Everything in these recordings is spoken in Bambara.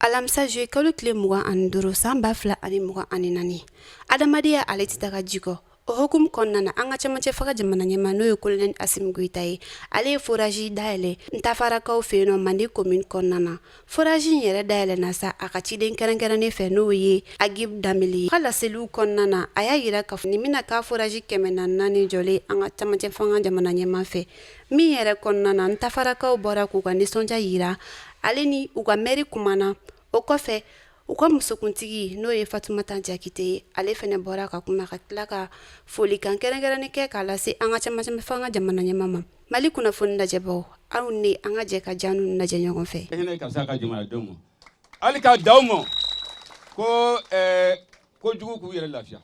Alamsa je kalo tile mugan ani duuru san ba fila ani mugan ani naani adamadenya ale tɛ taga jiko o hukumu kɔnɔna na an ka cɛmancɛ faga jamana ɲɛma n'o ye kolonɛli Asimi Goyita ye ale ye foraji dayɛlɛ Ntafarakaw fɛ yen nɔ Mande commune kɔnɔna na foraji in yɛrɛ dayɛlɛ na sa a ka ciden kɛrɛnkɛrɛnnen fɛ n'o ye Agib Danbele ye ka laseliw kɔnɔna na a y'a yira k'a fɔ nin bɛna k'a foraji 400 jɔlen an ka cɛmancɛ faga jamana ɲɛma fɛ min yɛrɛ kɔnɔna na Ntafarakaw bɔra k'u ka nisɔndiya yira ale ni u ka mairie kumana o kɔfɛ u ka musokuntigi n'o ye Fatumata Jakite ye ale fɛnɛ bɔra ka kuma ka tila ka folikan kɛrɛnkɛrɛnnen kɛ k'a lase an ka cɛmancɛ faga jamana ɲɛma ma Mali kunnafoni lajɛbaw aw ni an ka jɛ ka janu lajɛ ɲɔgɔn fɛ hinɛ ka sa ka jamanadenw ma hali ka daw ma ko jugu k'u yɛrɛ lafiya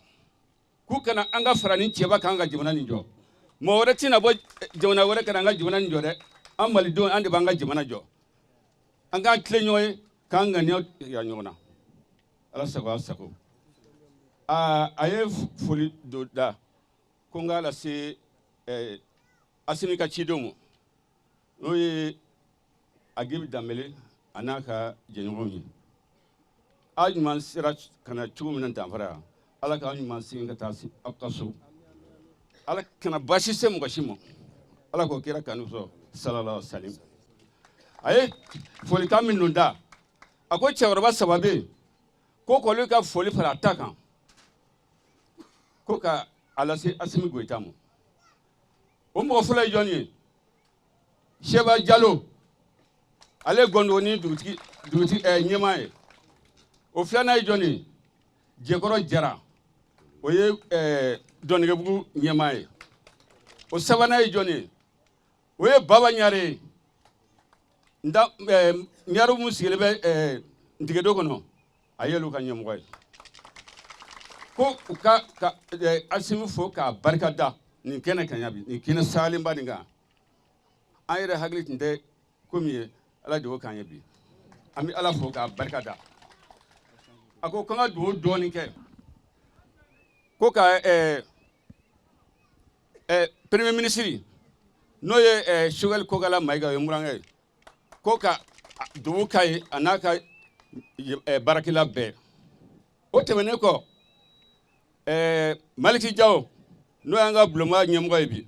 k'u kana an ka fara ni cɛba kan ka jamana nin jɔ mɔgɔ wɛrɛ tɛna bɔ jamana wɛrɛ kana an ka jamana nin jɔ dɛ an malidenw an de b'an ka jamana jɔ an k'an tilen ɲɔgɔn ye k'an ŋaniya yira ɲɔgɔn na ala sago a sago a ye foli dɔ da ko n k'a lase Asimi ka cidenw ma n'o ye Agib Danbele a n'a ka jɛɲɔgɔnw ye aw ɲuman sera ka na cogo min na danfara yan ala k'aw ɲuman segin ka taa aw ka so ala kana baasi se mɔgɔ si ma ala k'o kira kanu sɔrɔ sallallahu alaihi wasallam a ye folikan min da a ko cɛkɔrɔba saba bɛ yen ko k'olu ka foli fara a ta kan ko ka a lase Asimi Goyita ma o mɔgɔ fɔlɔ ye jɔn ye Seba Jalo ale ye Gondoni dugutigi ɲɛmaa ye o filanan ye jɔn ye Jekɔrɔ Jara o ye Dɔnnigebugu ɲɛmaa ye o sabanan ye jɔn ye o ye Baba Ɲare ye Ɲare mun sigilen bɛ Ntigedo kɔnɔ a y'olu ka ɲɛmɔgɔ ye ko u ka Asimi fo k'a barika da nin kɛnɛ kan bi nin kɛnɛ salenba nin kan an yɛrɛ hakili tun tɛ ko min ye ala de y'o k'an ye bi an bɛ ala fo k'a barika da a ko k'an ka dugawu dɔɔnin kɛ ko ka premier ministre n'o ye Choguel Kokala Mayiga o ye murankɛ ye ko ka dugawu k'a ye a n'a ka baarakɛla bɛɛ o tɛmɛnen kɔ Maliki Jawo n'o y'an ka bulonba ɲɛmɔgɔ ye bi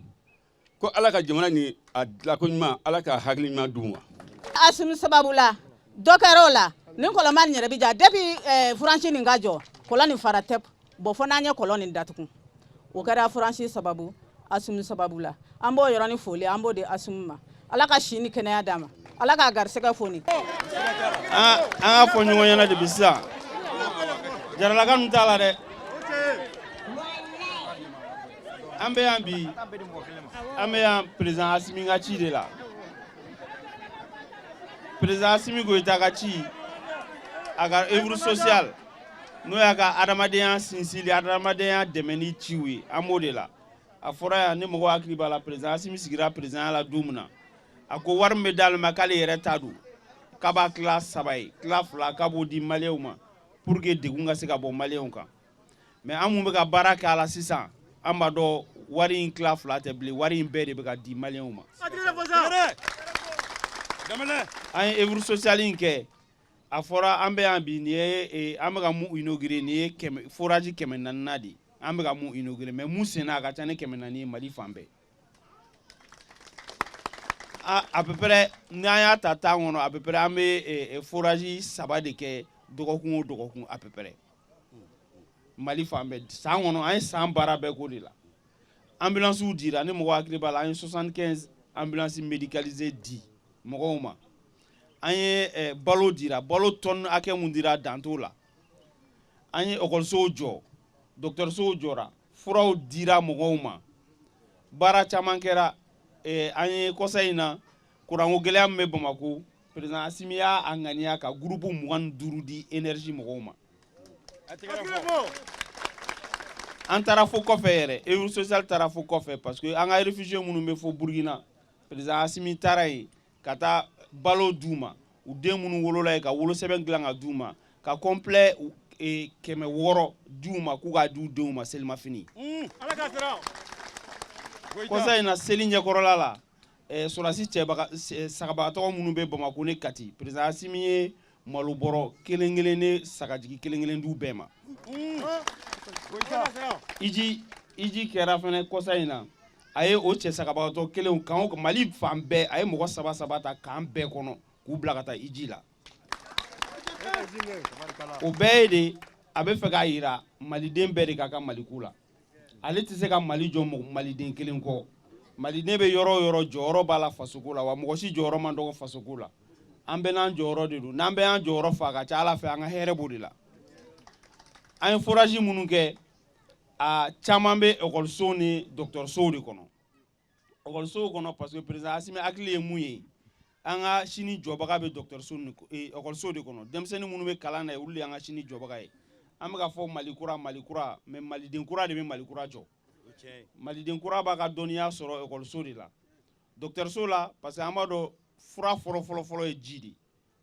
ko ala ka jamana ni a dilako ɲuman ala ka hakili ɲuman d'u ma Asimi sababu la dɔ kɛra o la nin kɔlɔnba nin yɛrɛ bi ja depuis furansi nin ka jɔ kɔlɔn nin fara tɛ bɔn fo n'an ye kɔlɔn nin datugu o kɛra furansi sababu Asimi sababu la an b'o yɔrɔnin foli an b'o di Asimi ma ala ka si ni kɛnɛya d'a ma ala ka garisɛgɛ foni an ka fɔ ɲɔgɔn ɲɛna de bi sisan jaralaka nun t'a la dɛ an bɛ yan bi an bɛ yan président Asimi ka ci de la président Asimi Goyita ka ci a ka œuvre sociale n'o y'a ka adamadenya sinsinli adamadenya dɛmɛ ni ciw ye an b'o de la a fɔra yan ni mɔgɔw hakili b'a la président Asimi sigira président la don min na a ko wari min bɛ d'ale ma k'ale yɛrɛ ta don k'a b'a tila 3 ye tila 2 k'a b'o di maliyɛnw ma pour que degun ka se ka bɔ maliyɛnw kan mais an mun bɛ ka baara kɛ a la sisan an b'a dɔn wari in tila 2 tɛ bilen wari in bɛɛ de bɛ ka di maliyɛnw ma an ye œuvre sociale in kɛ a fɔra an bɛ yan bi nin ye an bɛ ka mun inauguré nin ye forage 400 de an bɛ ka mun inauguré mais mun senna a ka ca ni 400 ye Mali fan bɛɛ à peu près n'an y'a ta temps kɔnɔ à peu près an bɛ forage 3 de kɛ dɔgɔkun o dɔgɔkun à peu près Mali fan bɛɛ san kɔnɔ an ye san baara bɛɛ k'o de la ambulances dira ni mɔgɔ hakili b'a la an ye 75 ambulances médicalisées di mɔgɔw ma an ye balo dira balo tonne hakɛ mun dira dan t'o la an ye écolisow jɔ dɔgɔtɔrɔsow jɔra furaw dira mɔgɔw ma baara caman kɛra an ye kɔsa in na kuranko gɛlɛya min bɛ Bamako président Asimi y'a ŋaniya ka groupe 25 di énergie mɔgɔw ma an taara fo kɔfɛ yɛrɛ œuvre sociale taara fo kɔfɛ parce que an ka réfugiés minnu bɛ fo Burkina président Asimi taara yen ka taa balo d'u ma u den minnu wolola yen ka wolosɛbɛn dilan ka d'u ma ka complet 600 d'u ma k'u k'a d'u denw ma selimafini kɔsa in na seli ɲɛkɔrɔla la sɔrɔdasi sagabagatɔ minnu bɛ Bamako ni Kati président Asimi ye malo bɔrɔ kelen-kelen ne sagajigi kelen-kelen d'u bɛɛ ma iji kɛra fɛnɛ kɔsa in na a ye o cɛ sagabagatɔ kelenw kan Mali fan bɛɛ a ye mɔgɔ saba ta k'an bɛɛ kɔnɔ k'u bila ka taa iji la o bɛɛ ye de a bɛ fɛ k'a yira maliden bɛɛ de ka kan Maliku la ale tɛ se ka Mali jɔ maliden kelen kɔ maliden bɛ yɔrɔ o yɔrɔ jɔyɔrɔ b'a la fasoko la wa mɔgɔ si jɔyɔrɔ man dɔgɔ fasoko la an bɛɛ n'an jɔyɔrɔ de don n'an bɛɛ y'an jɔyɔrɔ fa ka ca Ala fɛ an ka hɛrɛ b'o de la an ye forage minnu kɛ a caman bɛ ekɔlisow ni dɔgɔtɔrɔsow de kɔnɔ ekɔlisow kɔnɔ parce que président Asimi hakili ye mun ye an ka sini jɔbaga bɛ dɔgɔtɔrɔso ni ekɔlisow de kɔnɔ denmisɛnnin minnu bɛ kalan na yen olu de y'an ka sini jɔbaga ye an bɛ ka fɔ Mali kura mais maliden kura de bɛ Mali kura jɔ maliden kura b'a ka dɔnniya sɔrɔ ekɔliso de la dɔgɔtɔrɔso la parce que an b'a dɔn fura fɔlɔ ye ji de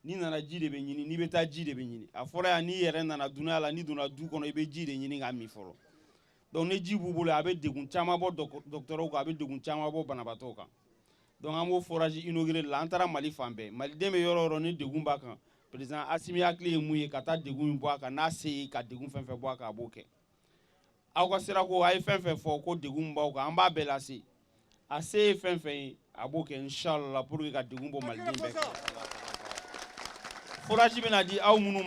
n'i nana ji de bɛ ɲini n'i bɛ taa ji de bɛ ɲini a fɔra yan n'i yɛrɛ nana dunuya la n'i donna du kɔnɔ i bɛ ji de ɲini k'a min fɔlɔ donc ni ji b'u bolo a bɛ degun caman bɔ dɔgɔtɔrɔw kan a bɛ degun caman bɔ banabaatɔw kan donc an b'o forage inauguré la an taara Mali fan bɛɛ maliden bɛ yɔrɔ o yɔrɔ ni degun b'a kan président Asimi hakili ye mun ye ka taa degun min bɔ a kan n'a se ye ka degun fɛn fɛn bɔ a kan a b'o kɛ aw ka sira ko a ye fɛn fɛn fɔ ko degun min b'aw kan an b'a bɛɛ lase a se ye fɛn fɛn ye a b'o kɛ inchallah pour que ka degun bɔ maliden bɛɛ kan forage bɛna di aw minnu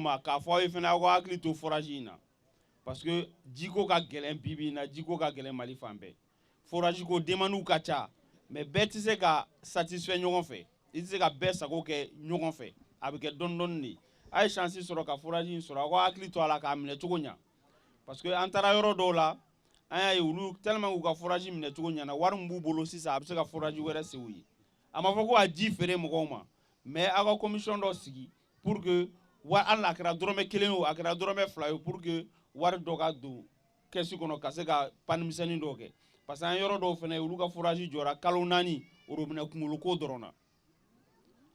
ma k'a fɔ aw ye fɛnɛ aw ka hakili to forage in na parce que jiko ka gɛlɛn bi in na jiko ka gɛlɛn Mali fan bɛɛ forage ko demandes ka ca mais bɛɛ tɛ se ka satisfait ɲɔgɔn fɛ i tɛ se ka bɛɛ sago kɛ ɲɔgɔn fɛ a bɛ kɛ dɔɔni de a ye chance sɔrɔ ka forage in sɔrɔ aw ka hakili to a la k'a minɛ cogo ɲɛ parce que an taara yɔrɔ dɔw la an y'a ye olu tellement k'u ka forage minɛ cogo ɲɛna wari min b'u bolo sisan a bɛ se ka forage wɛrɛ se u ye a ma fɔ ko a ji feere mɔgɔw ma mais aw ka commission dɔ sigi pour que hali a kɛra dɔrɔmɛ 1 o a kɛra dɔrɔmɛ 2 ye pour que wari dɔ ka don kɛsi kɔnɔ ka se ka panimisɛnnin dɔw kɛ parce que an yɔrɔ dɔw fɛnɛ olu ka forage jɔra kalo 4 robinet kunkolo ko dɔrɔn na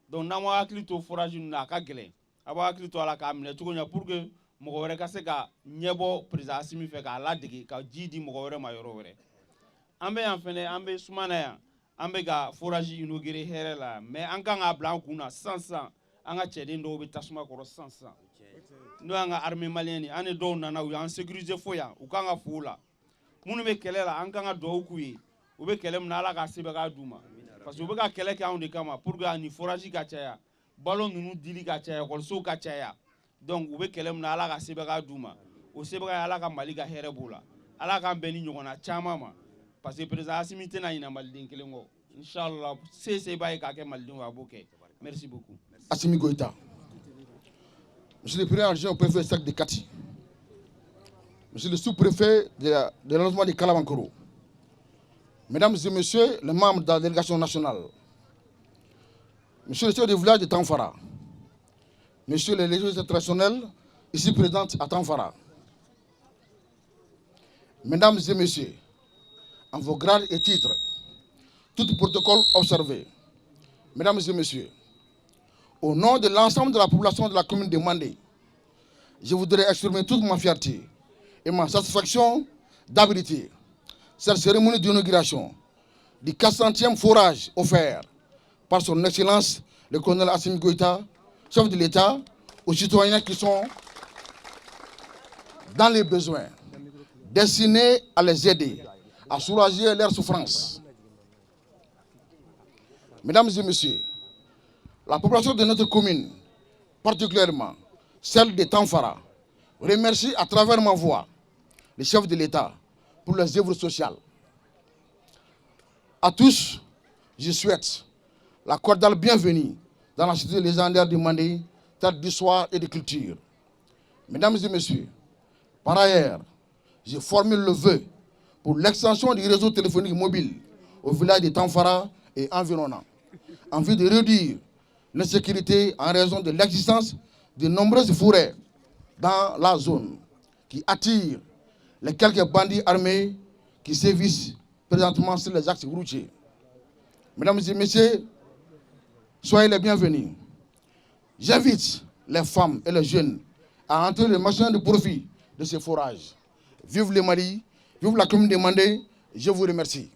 donc n'an ma hakili to forage ninnu na a ka gɛlɛn a b'a hakili to a la k'a minɛ cogo ɲɛ pour que mɔgɔ wɛrɛ ka se ka ɲɛbɔ président Asimi fɛ k'a ladege ka ji di mɔgɔ wɛrɛ ma yɔrɔ wɛrɛ an bɛ yan fɛnɛ an bɛ Sumana yan an bɛ ka forage inauguré hɛrɛ la mais an kan k'a bila an kun na sisan an ka cɛden dɔw bɛ tasuma kɔrɔ sisan n'o y'an ka armée malienne ye an ni dɔw nana u y'an sécuriser fo yan u kan ka fo la minnu bɛ kɛlɛ la an kan ka dugawu k'u ye u bɛ kɛlɛ min na Ala ka sɛbɛn k'a d'u ma parce que u bɛ ka kɛlɛ kɛ anw de kama pour que ni forage ka caya balo ninnu dili ka caya ekɔlisow ka caya donc u bɛ kɛlɛ min na Ala ka sɛbɛn k'a d'u ma o sɛbɛn ye Ala ka Mali ka hɛrɛ b'o la Ala k'an bɛn ni ɲɔgɔnna caman ma parce que président Asimi tɛna ɲinɛ maliden kelen kɔ inchallah se b'a ye k'a kɛ malidenw a b'o kɛ merci beaucoup. Assimi Goïta, monsieur le président adjoint au préfet Sac de Kati, monsieur le sous-préfet de l'arrondissement de Kalabankoro, mesdames et messieurs les membres de la délégation nationale, monsieur le chef de village de Tanfara, monsieur les législateurs traditionnels ici présents à Tanfara, mesdames et messieurs, en vos grades et titres, tout protocole observé, mesdames et messieurs, au nom de l'ensemble de la population de la commune de Mandé, je voudrais exprimer toute ma fierté et ma satisfaction d'abriter cette cérémonie d'inauguration du 400e forage offert par son Excellence le colonel Assimi Goïta, chef de l'État, aux citoyens qui sont dans les besoins, destinés à les aider, à soulager leurs souffrances. Mesdames et messieurs, la population de notre commune, particulièrement celle de Tanfara, remercie à travers ma voix le chef de l'État pour les œuvres sociales. À tous, je souhaite la cordiale bienvenue dans la cité légendaire de Mandé, terre d'histoire et de culture. Mesdames et messieurs, par ailleurs, je formule le vœu pour l'extension du réseau téléphonique mobile au village de Tanfara et environnant, en vue de réduire l'insécurité en raison de l'existence de nombreuses forêts dans la zone qui attirent les quelques bandits armés qui sévissent présentement sur les axes routiers. Mesdames et messieurs, soyez les bienvenus. J'invite les femmes et les jeunes à entrer le maximum de profit de ces forages. Vive le Mali, vive la commune de Mandé, je vous remercie.